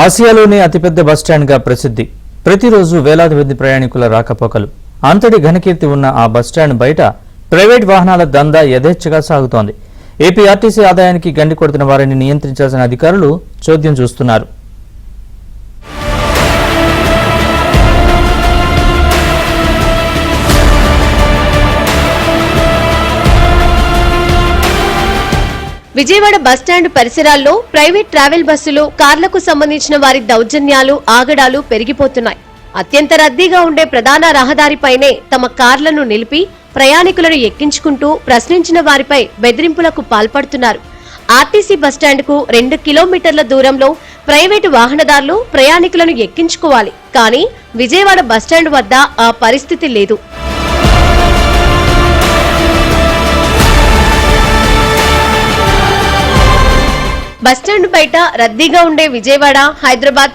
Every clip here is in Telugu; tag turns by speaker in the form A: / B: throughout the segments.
A: ఆసియాలోనే అతిపెద్ద బస్టాండ్గా ప్రసిద్ధి. ప్రతిరోజు వేలాది మంది ప్రయాణికుల రాకపోకలు. అంతటి ఘనకీర్తి ఉన్న ఆ బస్టాండ్ బయట ప్రైవేట్ వాహనాల దందా యథేచ్ఛగా సాగుతోంది. ఏపీ ఆర్టీసీ ఆదాయానికి గండి కొడుతున్న వారిని నియంత్రించాల్సిన అధికారులు చోద్యం చూస్తున్నారు.
B: విజయవాడ బస్టాండ్ పరిసరాల్లో ప్రైవేట్ ట్రావెల్ బస్సులు, కార్లకు సంబంధించిన వారి దౌర్జన్యాలు, ఆగడాలు పెరిగిపోతున్నాయి. అత్యంత రద్దీగా ఉండే ప్రధాన రహదారిపైనే తమ కార్లను నిలిపి ప్రయాణికులను ఎక్కించుకుంటూ ప్రశ్నించిన వారిపై బెదిరింపులకు పాల్పడుతున్నారు. ఆర్టీసీ బస్టాండ్కు 2 కిలోమీటర్ల దూరంలో ప్రైవేటు వాహనదారులు ప్రయాణికులను ఎక్కించుకోవాలి. కానీ విజయవాడ బస్టాండ్ వద్ద ఆ పరిస్థితి లేదు. బస్టాండ్ బయట రద్దీగా ఉండే విజయవాడ, హైదరాబాద్,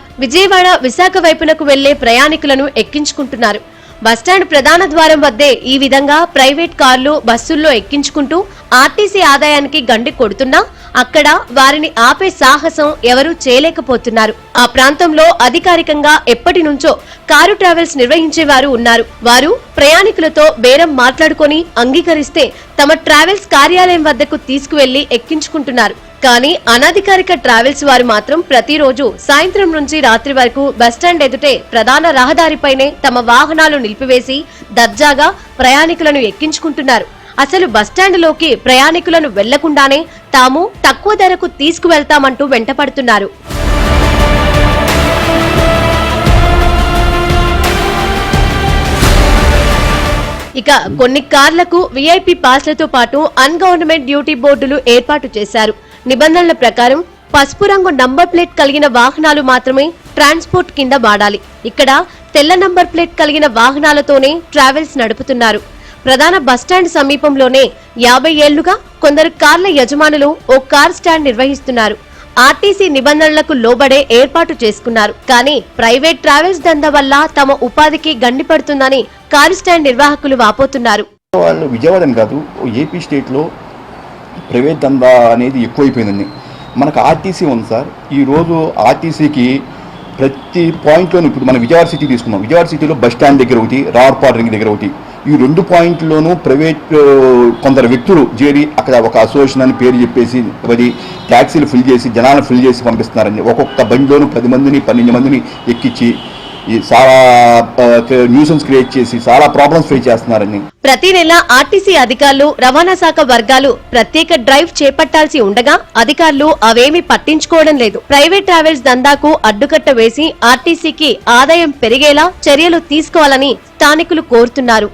B: విశాఖ వైపునకు వెళ్లే ప్రయాణికులను ఎక్కించుకుంటున్నారు. బస్టాండ్ ప్రధాన ద్వారం వద్దే ఈ విధంగా ప్రైవేట్ కార్లు, బస్సుల్లో ఎక్కించుకుంటూ ఆర్టీసీ ఆదాయానికి గండి కొడుతున్నా అక్కడ వారిని ఆపే సాహసం ఎవరూ చేయలేకపోతున్నారు. ఆ ప్రాంతంలో అధికారికంగా ఎప్పటి నుంచో కారు ట్రావెల్స్ నిర్వహించేవారు ఉన్నారు. వారు ప్రయాణికులతో బేరం మాట్లాడుకుని అంగీకరిస్తే తమ ట్రావెల్స్ కార్యాలయం వద్దకు తీసుకువెళ్లి ఎక్కించుకుంటున్నారు. కానీ అనధికారిక ట్రావెల్స్ వారు మాత్రం ప్రతిరోజు సాయంత్రం నుంచి రాత్రి వరకు బస్టాండ్ ఎదుటే ప్రధాన రహదారిపైనే తమ వాహనాలు నిలిపివేసి దర్జాగా ప్రయాణికులను ఎక్కించుకుంటున్నారు. అసలు బస్టాండ్లోకి ప్రయాణికులను వెళ్లకుండానే తాము తక్కువ ధరకు తీసుకువెళ్తామంటూ వెంటపడుతున్నారు. ఇక కొన్ని కార్లకు వీఐపీ పాస్లతో పాటు అన్గవర్నమెంట్ డ్యూటీ బోర్డులు ఏర్పాటు చేశారు. నిబంధనల ప్రకారం పసుపు రంగు నంబర్ ప్లేట్ కలిగిన వాహనాలు మాత్రమే ట్రాన్స్పోర్ట్ కింద వాడాలి. ఇక్కడ తెల్ల నంబర్ ప్లేట్ కలిగిన వాహనాలతోనే ట్రావెల్స్ నడుపుతున్నారు. ప్రధాన బస్టాండ్ సమీపంలోనే 50 ఏళ్లుగా కొందరు కార్ల యజమానులు ఓ కార్ స్టాండ్ నిర్వహిస్తున్నారు. ఆర్టీసీ నిబంధనలకు లోబడే ఏర్పాటు చేసుకున్నారు. కానీ ప్రైవేట్ ట్రావెల్స్ దందా వల్ల తమ ఉపాధికి గండి పడుతుందని కారు స్టాండ్ నిర్వాహకులు వాపోతున్నారు.
C: విజయవాడ కాదు, ఏపీ స్టేట్ లో ప్రైవేట్ దందా అనేది ఎక్కువైపోయిందండి. మనకు ఆర్టీసీ ఉంది సార్. ఈరోజు ఆర్టీసీకి ప్రతి పాయింట్లోనూ, ఇప్పుడు మన విజయవాడ సిటీ తీసుకున్నాం, విజయవాడ సిటీలో బస్ స్టాండ్ దగ్గర ఒకటి, రావులపాలెం రింగ్ దగ్గర ఒకటి, ఈ 2 పాయింట్లోనూ ప్రైవేట్ కొందరు వ్యక్తులు చేరి అక్కడ ఒక అసోసియేషన్ అని పేరు చెప్పేసి మరి ట్యాక్సీలు ఫిల్ చేసి జనాలను ఫిల్ చేసి పంపిస్తున్నారండి. ఒక్కొక్క బండిలోనూ 10 మందిని 12 మందిని ఎక్కించి చాలా న్యూసెన్స్ క్రియేట్ చేసి చాలా ప్రాబ్లమ్స్ ఫేస్ చేస్తున్నారని.
B: ప్రతి నెల ఆర్టీసీ అధికారులు, రవాణా శాఖ వర్గాలు ప్రత్యేక డ్రైవ్ చేపట్టాల్సి ఉండగా అధికారులు అవేమీ పట్టించుకోవడం లేదు. ప్రైవేట్ ట్రావెల్స్ దందాకు అడ్డుకట్ట వేసి ఆర్టీసీకి ఆదాయం పెరిగేలా చర్యలు తీసుకోవాలని స్థానికులు కోరుతున్నారు.